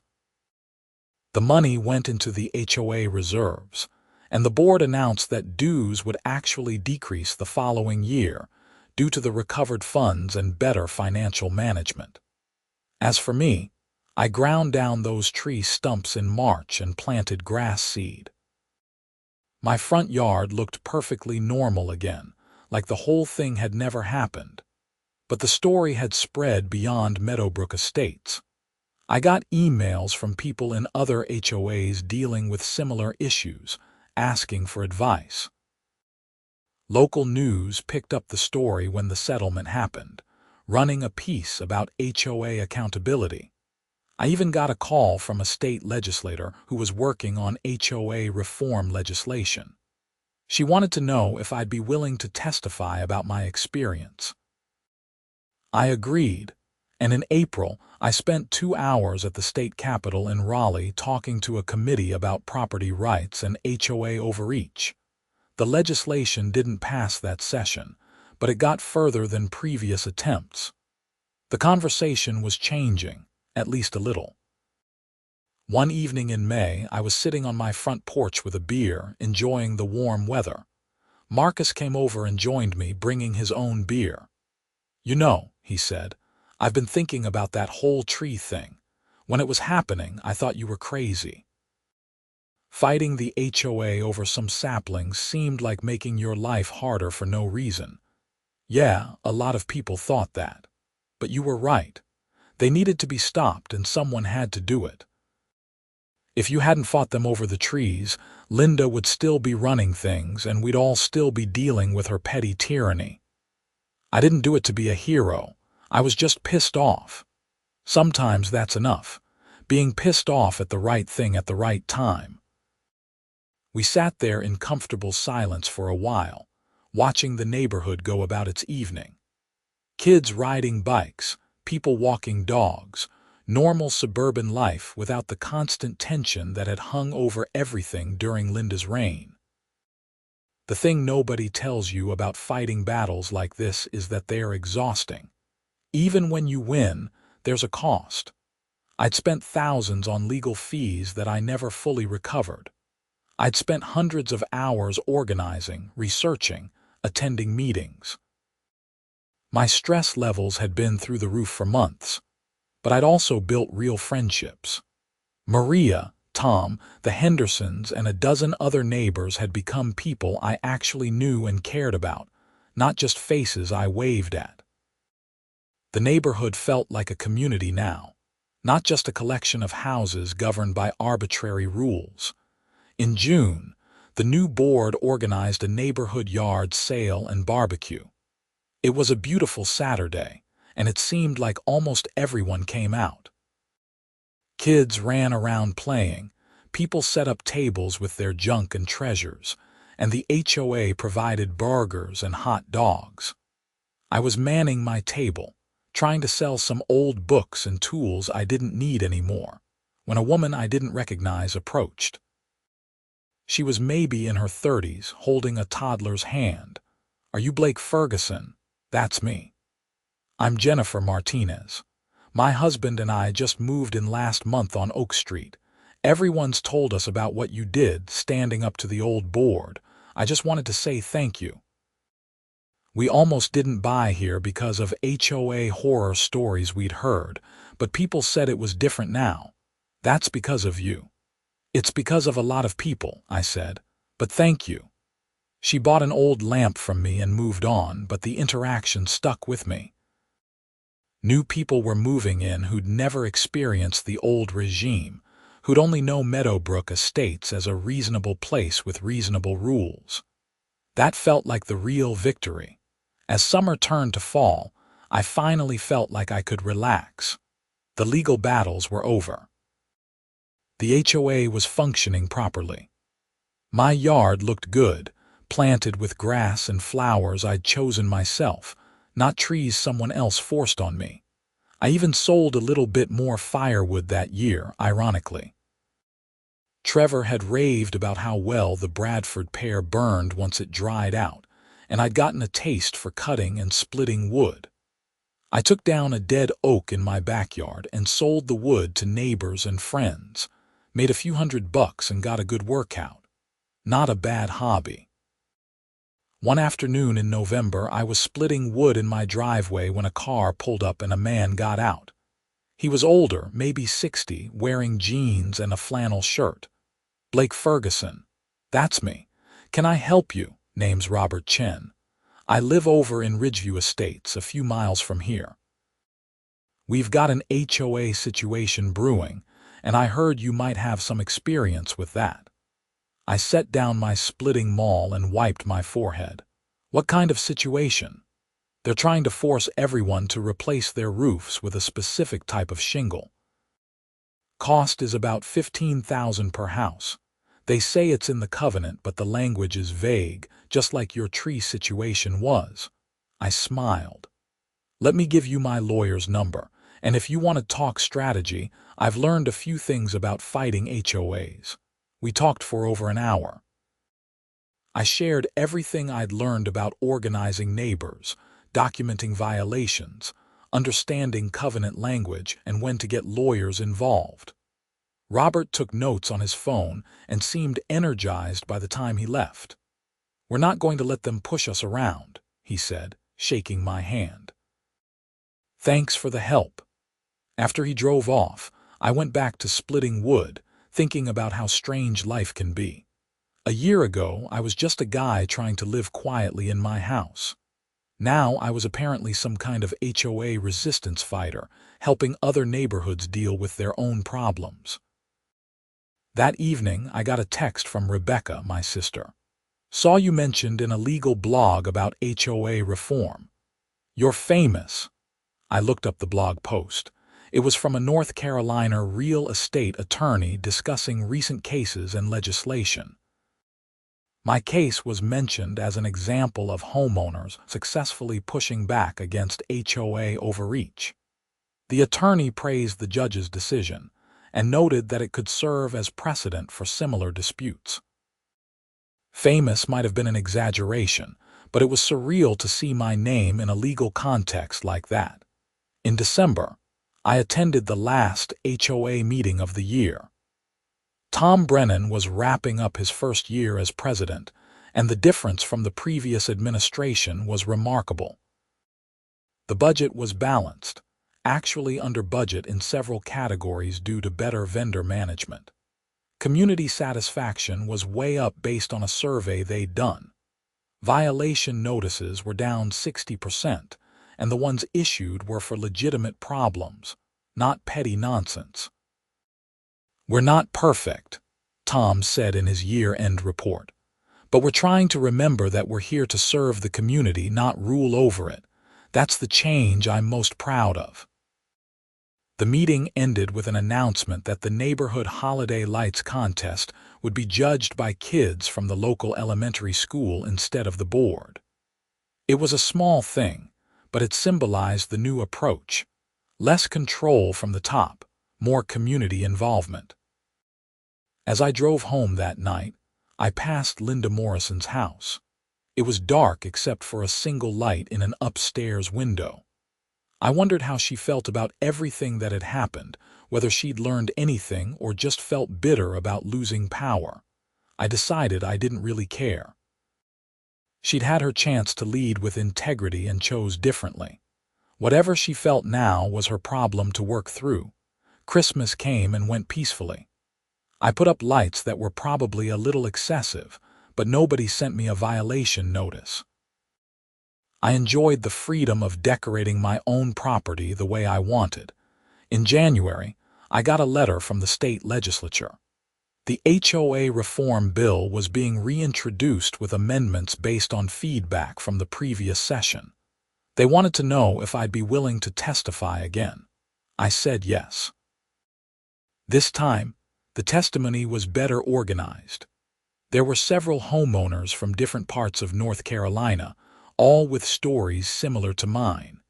The money went into the HOA reserves, and the board announced that dues would actually decrease the following year due to the recovered funds and better financial management. As for me, I ground down those tree stumps in March and planted grass seed. My front yard looked perfectly normal again, like the whole thing had never happened. But the story had spread beyond Meadowbrook Estates. I got emails from people in other HOAs dealing with similar issues, asking for advice. Local news picked up the story when the settlement happened, running a piece about HOA accountability. I even got a call from a state legislator who was working on HOA reform legislation. She wanted to know if I'd be willing to testify about my experience. I agreed, and in April, I spent 2 hours at the state capitol in Raleigh talking to a committee about property rights and HOA overreach. The legislation didn't pass that session, but it got further than previous attempts. The conversation was changing, at least a little. One evening in May, I was sitting on my front porch with a beer, enjoying the warm weather. Marcus came over and joined me, bringing his own beer. "You know," he said, "I've been thinking about that whole tree thing. When it was happening, I thought you were crazy. Fighting the HOA over some saplings seemed like making your life harder for no reason. Yeah, a lot of people thought that. But you were right. They needed to be stopped, and someone had to do it. If you hadn't fought them over the trees, Linda would still be running things, and we'd all still be dealing with her petty tyranny. I didn't do it to be a hero. I was just pissed off. Sometimes that's enough. Being pissed off at the right thing at the right time." We sat there in comfortable silence for a while, watching the neighborhood go about its evening. Kids riding bikes, people walking dogs, normal suburban life without the constant tension that had hung over everything during Linda's reign. The thing nobody tells you about fighting battles like this is that they are exhausting. Even when you win, there's a cost. I'd spent thousands on legal fees that I never fully recovered. I'd spent hundreds of hours organizing, researching, attending meetings. My stress levels had been through the roof for months, but I'd also built real friendships. Maria, Tom, the Hendersons, and a dozen other neighbors had become people I actually knew and cared about, not just faces I waved at. The neighborhood felt like a community now, not just a collection of houses governed by arbitrary rules. In June, the new board organized a neighborhood yard sale and barbecue. It was a beautiful Saturday, and it seemed like almost everyone came out. Kids ran around playing, people set up tables with their junk and treasures, and the HOA provided burgers and hot dogs. I was manning my table, trying to sell some old books and tools I didn't need anymore, when a woman I didn't recognize approached. She was maybe in her 30s, holding a toddler's hand. "Are you Blake Ferguson?" "That's me." "I'm Jennifer Martinez. My husband and I just moved in last month on Oak Street. Everyone's told us about what you did, standing up to the old board. I just wanted to say thank you. We almost didn't buy here because of HOA horror stories we'd heard, but people said it was different now. That's because of you." "It's because of a lot of people," I said, "but thank you." She bought an old lamp from me and moved on, but the interaction stuck with me. New people were moving in who'd never experienced the old regime, who'd only know Meadowbrook Estates as a reasonable place with reasonable rules. That felt like the real victory. As summer turned to fall, I finally felt like I could relax. The legal battles were over. The HOA was functioning properly. My yard looked good, planted with grass and flowers I'd chosen myself, not trees someone else forced on me. I even sold a little bit more firewood that year, ironically. Trevor had raved about how well the Bradford pear burned once it dried out, and I'd gotten a taste for cutting and splitting wood. I took down a dead oak in my backyard and sold the wood to neighbors and friends, made a few $100 and got a good workout. Not a bad hobby. One afternoon in November, I was splitting wood in my driveway when a car pulled up and a man got out. He was older, maybe 60, wearing jeans and a flannel shirt. "Blake Ferguson." "That's me. Can I help you?" "Name's Robert Chen. I live over in Ridgeview Estates, a few miles from here. We've got an HOA situation brewing, and I heard you might have some experience with that." I set down my splitting maul and wiped my forehead. "What kind of situation?" "They're trying to force everyone to replace their roofs with a specific type of shingle." Cost is about $15,000 per house. They say it's in the covenant, but the language is vague, just like your tree situation was. I smiled. Let me give you my lawyer's number, and if you want to talk strategy, I've learned a few things about fighting HOAs. We talked for over an hour. I shared everything I'd learned about organizing neighbors, documenting violations, understanding covenant language, and when to get lawyers involved. Robert took notes on his phone and seemed energized by the time he left. "We're not going to let them push us around," he said, shaking my hand. "Thanks for the help." After he drove off, I went back to splitting wood, thinking about how strange life can be. A year ago, I was just a guy trying to live quietly in my house. Now I was apparently some kind of HOA resistance fighter, helping other neighborhoods deal with their own problems. That evening, I got a text from Rebecca, my sister. "Saw you mentioned in a legal blog about HOA reform. You're famous." I looked up the blog post. It was from a North Carolina real estate attorney discussing recent cases and legislation. My case was mentioned as an example of homeowners successfully pushing back against HOA overreach. The attorney praised the judge's decision and noted that it could serve as precedent for similar disputes. Famous might have been an exaggeration, but it was surreal to see my name in a legal context like that. In December, I attended the last HOA meeting of the year. Tom Brennan was wrapping up his first year as president, and the difference from the previous administration was remarkable. The budget was balanced, actually under budget in several categories due to better vendor management. Community satisfaction was way up based on a survey they'd done. Violation notices were down 60%, and the ones issued were for legitimate problems, not petty nonsense. "We're not perfect," Tom said in his year-end report, "but we're trying to remember that we're here to serve the community, not rule over it. That's the change I'm most proud of." The meeting ended with an announcement that the neighborhood holiday lights contest would be judged by kids from the local elementary school instead of the board. It was a small thing, but it symbolized the new approach: less control from the top, more community involvement. As I drove home that night, I passed Linda Morrison's house. It was dark except for a single light in an upstairs window. I wondered how she felt about everything that had happened, whether she'd learned anything or just felt bitter about losing power. I decided I didn't really care. She'd had her chance to lead with integrity and chose differently. Whatever she felt now was her problem to work through. Christmas came and went peacefully. I put up lights that were probably a little excessive, but nobody sent me a violation notice. I enjoyed the freedom of decorating my own property the way I wanted. In January, I got a letter from the state legislature. The HOA reform bill was being reintroduced with amendments based on feedback from the previous session. They wanted to know if I'd be willing to testify again. I said yes. This time, the testimony was better organized. There were several homeowners from different parts of North Carolina, all with stories similar to mine.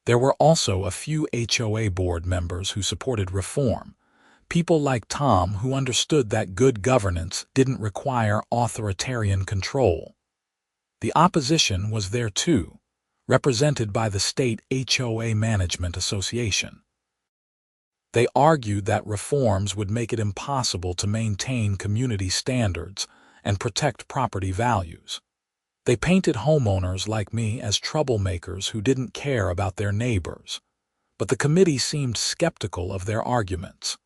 There were also a few HOA board members who supported reform, people like Tom who understood that good governance didn't require authoritarian control. The opposition was there too, represented by the State HOA Management Association. They argued that reforms would make it impossible to maintain community standards and protect property values. They painted homeowners like me as troublemakers who didn't care about their neighbors, but the committee seemed skeptical of their arguments.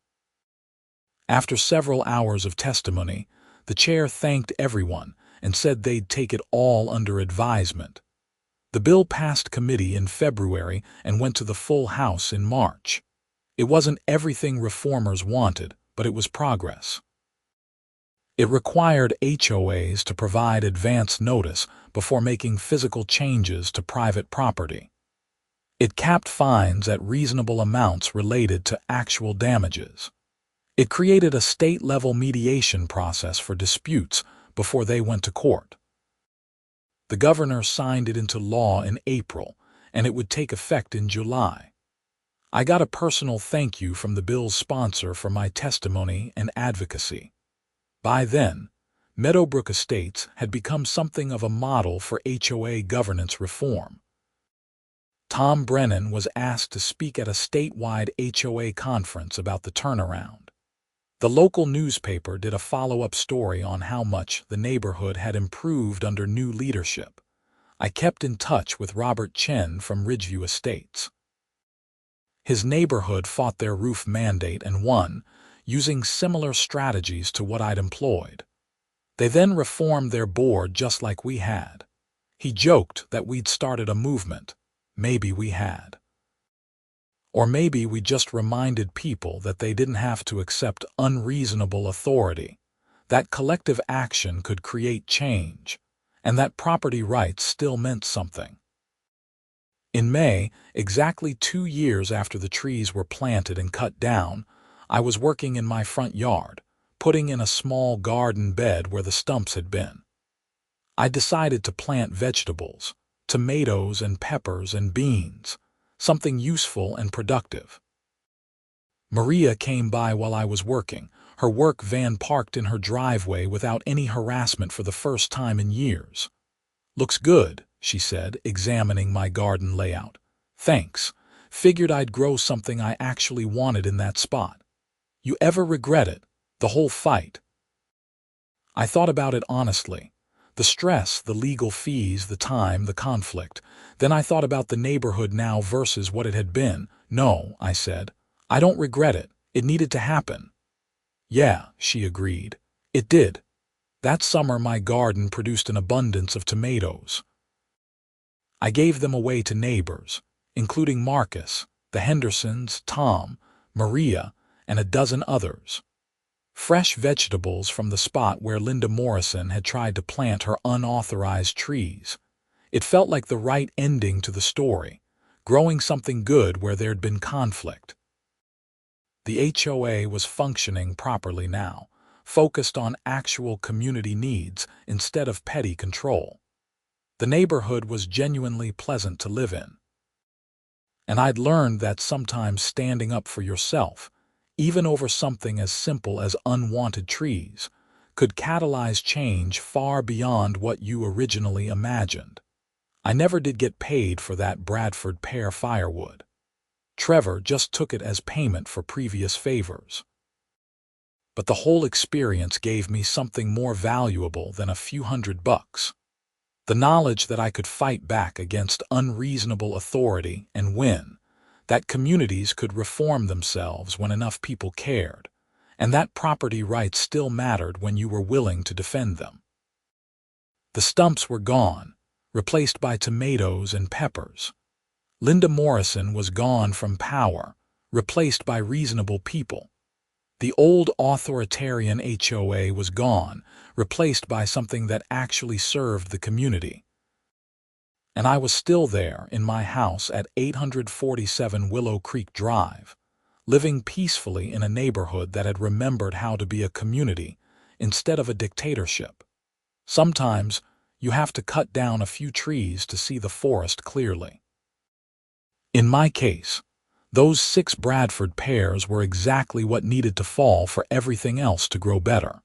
After several hours of testimony, the chair thanked everyone and said they'd take it all under advisement. The bill passed committee in February and went to the full House in March. It wasn't everything reformers wanted, but it was progress. It required HOAs to provide advance notice before making physical changes to private property. It capped fines at reasonable amounts related to actual damages. It created a state-level mediation process for disputes before they went to court. The governor signed it into law in April, and it would take effect in July. I got a personal thank you from the bill's sponsor for my testimony and advocacy. By then, Meadowbrook Estates had become something of a model for HOA governance reform. Tom Brennan was asked to speak at a statewide HOA conference about the turnaround. The local newspaper did a follow-up story on how much the neighborhood had improved under new leadership. I kept in touch with Robert Chen from Ridgeview Estates. His neighborhood fought their roof mandate and won, using similar strategies to what I'd employed. They then reformed their board just like we had. He joked that we'd started a movement. Maybe we had. Or maybe we just reminded people that they didn't have to accept unreasonable authority, that collective action could create change, and that property rights still meant something. In May, exactly 2 years after the trees were planted and cut down, I was working in my front yard, putting in a small garden bed where the stumps had been. I decided to plant vegetables, tomatoes and peppers and beans, something useful and productive. Maria came by while I was working, her work van parked in her driveway without any harassment for the first time in years. "Looks good," she said, examining my garden layout. "Thanks. Figured I'd grow something I actually wanted in that spot. You ever regret it? The whole fight?" I thought about it honestly. The stress, the legal fees, the time, the conflict. Then I thought about the neighborhood now versus what it had been. "No," I said. "I don't regret it. It needed to happen." "Yeah," she agreed. "It did. That summer my garden produced an abundance of tomatoes. I gave them away to neighbors, including Marcus, the Hendersons, Tom, Maria, and a dozen others. Fresh vegetables from the spot where Linda Morrison had tried to plant her unauthorized trees. It felt like the right ending to the story, growing something good where there'd been conflict. The HOA was functioning properly now, focused on actual community needs instead of petty control. The neighborhood was genuinely pleasant to live in. And I'd learned that sometimes standing up for yourself, even over something as simple as unwanted trees, could catalyze change far beyond what you originally imagined. I never did get paid for that Bradford pear firewood. Trevor just took it as payment for previous favors. But the whole experience gave me something more valuable than a few $100. The knowledge that I could fight back against unreasonable authority and win, that communities could reform themselves when enough people cared, and that property rights still mattered when you were willing to defend them. The stumps were gone, replaced by tomatoes and peppers. Linda Morrison was gone from power, replaced by reasonable people. The old authoritarian HOA was gone, replaced by something that actually served the community. And I was still there in my house at 847 Willow Creek Drive, living peacefully in a neighborhood that had remembered how to be a community instead of a dictatorship. Sometimes you have to cut down a few trees to see the forest clearly. In my case, those 6 Bradford pears were exactly what needed to fall for everything else to grow better.